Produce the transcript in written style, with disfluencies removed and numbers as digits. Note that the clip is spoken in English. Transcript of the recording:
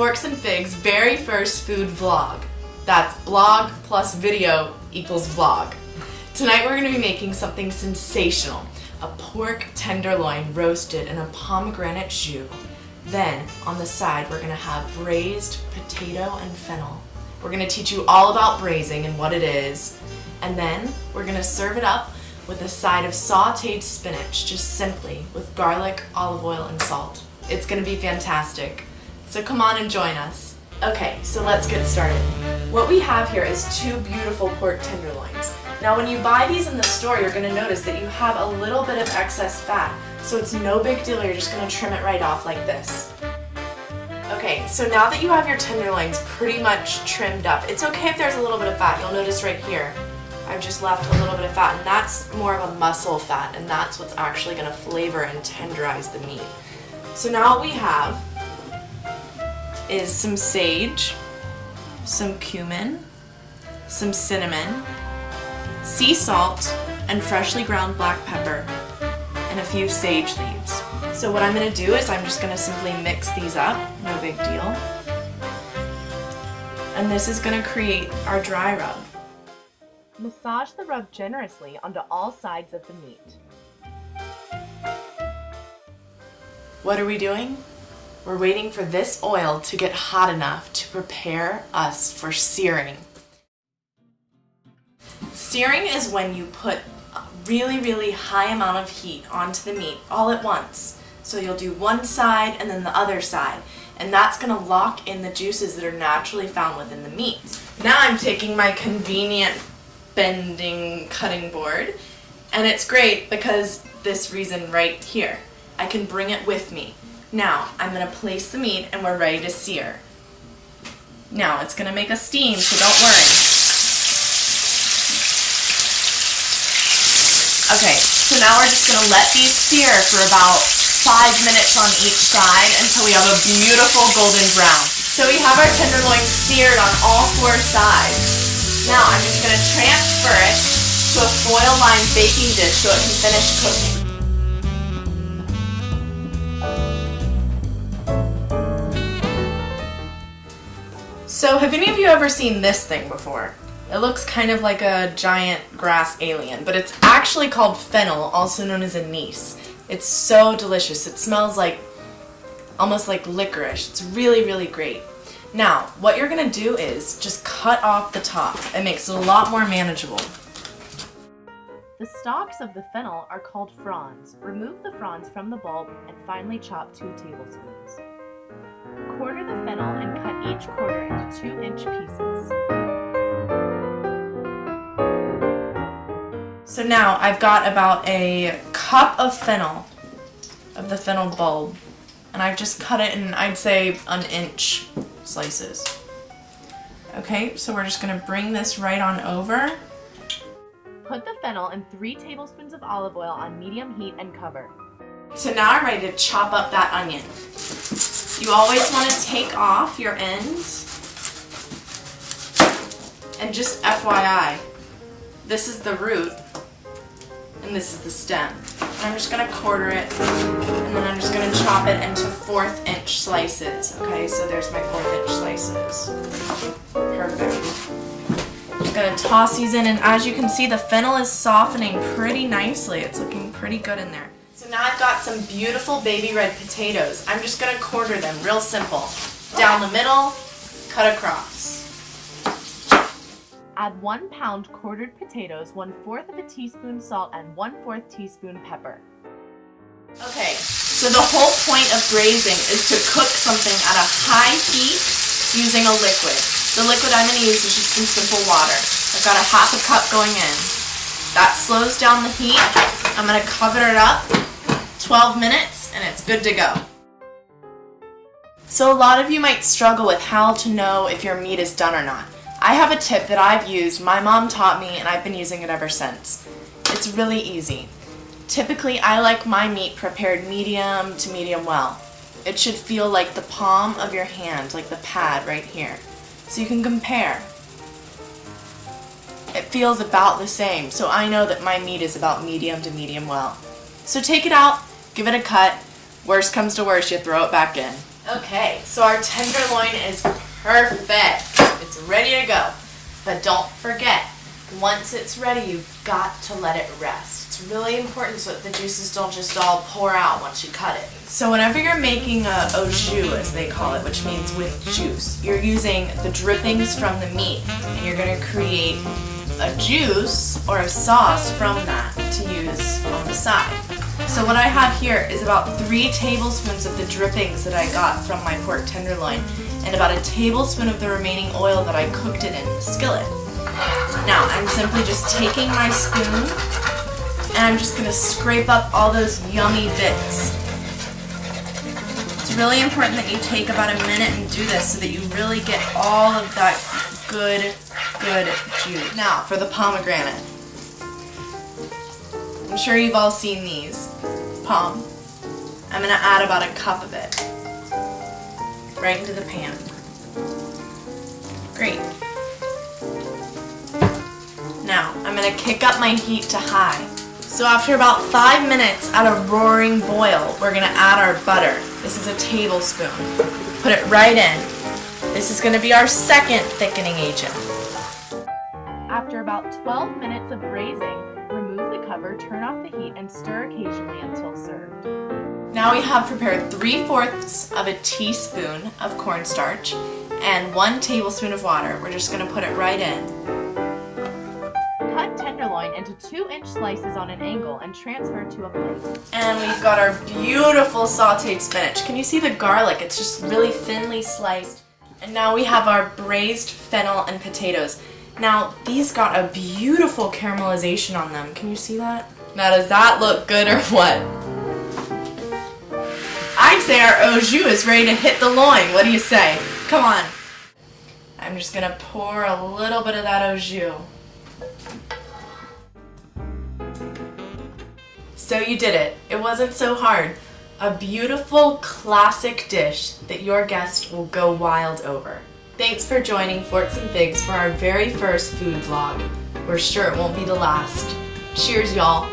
Forks and Figs' very first food vlog. That's blog plus video equals vlog. Tonight we're going to be making something sensational. A pork tenderloin roasted in a pomegranate jus. Then, on the side, we're going to have braised potato and fennel. We're going to teach you all about braising and what it is. And then, we're going to serve it up with a side of sauteed spinach, just simply, with garlic, olive oil, and salt. It's going to be fantastic. So come on and join us. Okay, so let's get started. What we have here is 2 beautiful pork tenderloins. Now when you buy these in the store, you're going to notice that you have a little bit of excess fat. So it's no big deal, you're just going to trim it right off like this. Okay, so now that you have your tenderloins pretty much trimmed up, it's okay if there's a little bit of fat. You'll notice right here, I've just left a little bit of fat, and that's more of a muscle fat, and that's what's actually going to flavor and tenderize the meat. So now what we have is some sage, some cumin, some cinnamon, sea salt, and freshly ground black pepper, and a few sage leaves. So what I'm going to do is I'm just going to simply mix these up, no big deal. And this is going to create our dry rub. Massage the rub generously onto all sides of the meat. What are we doing? We're waiting for this oil to get hot enough to prepare us for searing. Searing is when you put a really high amount of heat onto the meat all at once. So you'll do one side and then the other side, and that's going to lock in the juices that are naturally found within the meat. Now I'm taking my convenient bending cutting board, and it's great because this reason right here. I can bring it with me. Now I'm going to place the meat and we're ready to sear. Now it's going to make a steam, so don't worry. Okay, so now we're just going to let these sear for about 5 minutes on each side until we have a beautiful golden brown. So we have our tenderloin seared on all 4 sides. Now I'm just going to transfer it to a foil-lined baking dish so it can finish cooking. So have any of you ever seen this thing before? It looks kind of like a giant grass alien, but it's actually called fennel, also known as anise. It's so delicious. It smells like almost like licorice. It's really great. Now, what you're going to do is just cut off the top. It makes it a lot more manageable. The stalks of the fennel are called fronds. Remove the fronds from the bulb and finely chop 2 tablespoons. Quarter the fennel and cut each quarter into 2-inch pieces. So now I've got about a cup of fennel, of the fennel bulb, and I've just cut it in, I'd say, 1-inch slices. Okay, so we're just going to bring this right on over. Put the fennel and 3 tablespoons of olive oil on medium heat and cover. So now I'm ready to chop up that onion. You always want to take off your ends. And just FYI, this is the root and this is the stem. And I'm just going to quarter it, and then I'm just going to chop it into 1/4-inch slices. Okay, so there's my 1/4-inch slices. Perfect. Just going to toss these in, and as you can see, the fennel is softening pretty nicely. It's looking pretty good in there. So now I've got some beautiful baby red potatoes. I'm just going to quarter them, real simple. Down the middle, cut across. Add 1 pound quartered potatoes, 1/4 of a teaspoon salt, and 1/4 teaspoon pepper. Okay, so the whole point of braising is to cook something at a high heat using a liquid. The liquid I'm going to use is just some simple water. I've got a 1/2 cup going in. That slows down the heat. I'm going to cover it up 12 minutes and it's good to go. So a lot of you might struggle with how to know if your meat is done or not. I have a tip that I've used, my mom taught me, and I've been using it ever since. It's really easy. Typically, I like my meat prepared medium to medium well. It should feel like the palm of your hand, like the pad right here. So you can compare. It feels about the same, so I know that my meat is about medium to medium well. So take it out, give it a cut. Worst comes to worst, you throw it back in. Okay, so our tenderloin is perfect. It's ready to go. But don't forget, once it's ready, you've got to let it rest. It's really important so that the juices don't just all pour out once you cut it. So whenever you're making a au jus, as they call it, which means with juice, you're using the drippings from the meat, and you're going to create a juice or a sauce from that to use on the side. So what I have here is about 3 tablespoons of the drippings that I got from my pork tenderloin, and about a tablespoon of the remaining oil that I cooked it in the skillet. Now I'm simply just taking my spoon and I'm just going to scrape up all those yummy bits. It's really important that you take about a minute and do this so that you really get all of that good juice. Now for the pomegranate. I'm sure you've all seen these. I'm going to add about a cup of it right into the pan. Great. Now I'm going to kick up my heat to high. So after about 5 minutes at a roaring boil, we're going to add our butter. This is a tablespoon. Put it right in. This is going to be our second thickening agent. After about 12 minutes of braising, remove the cover, turn off the heat, and stir occasionally until served. Now we have prepared 3/4 of a teaspoon of cornstarch and 1 tablespoon of water. We're just going to put it right in. Cut tenderloin into 2-inch slices on an angle and transfer to a plate. And we've got our beautiful sauteed spinach. Can you see the garlic? It's just really thinly sliced. And now we have our braised fennel and potatoes. Now, these got a beautiful caramelization on them. Can you see that? Now, does that look good or what? I'd say our au jus is ready to hit the loin. What do you say? Come on. I'm just going to pour a little bit of that au jus. So you did it. It wasn't so hard. A beautiful, classic dish that your guest will go wild over. Thanks for joining Forks and Figs for our very first food vlog. We're sure it won't be the last. Cheers, y'all.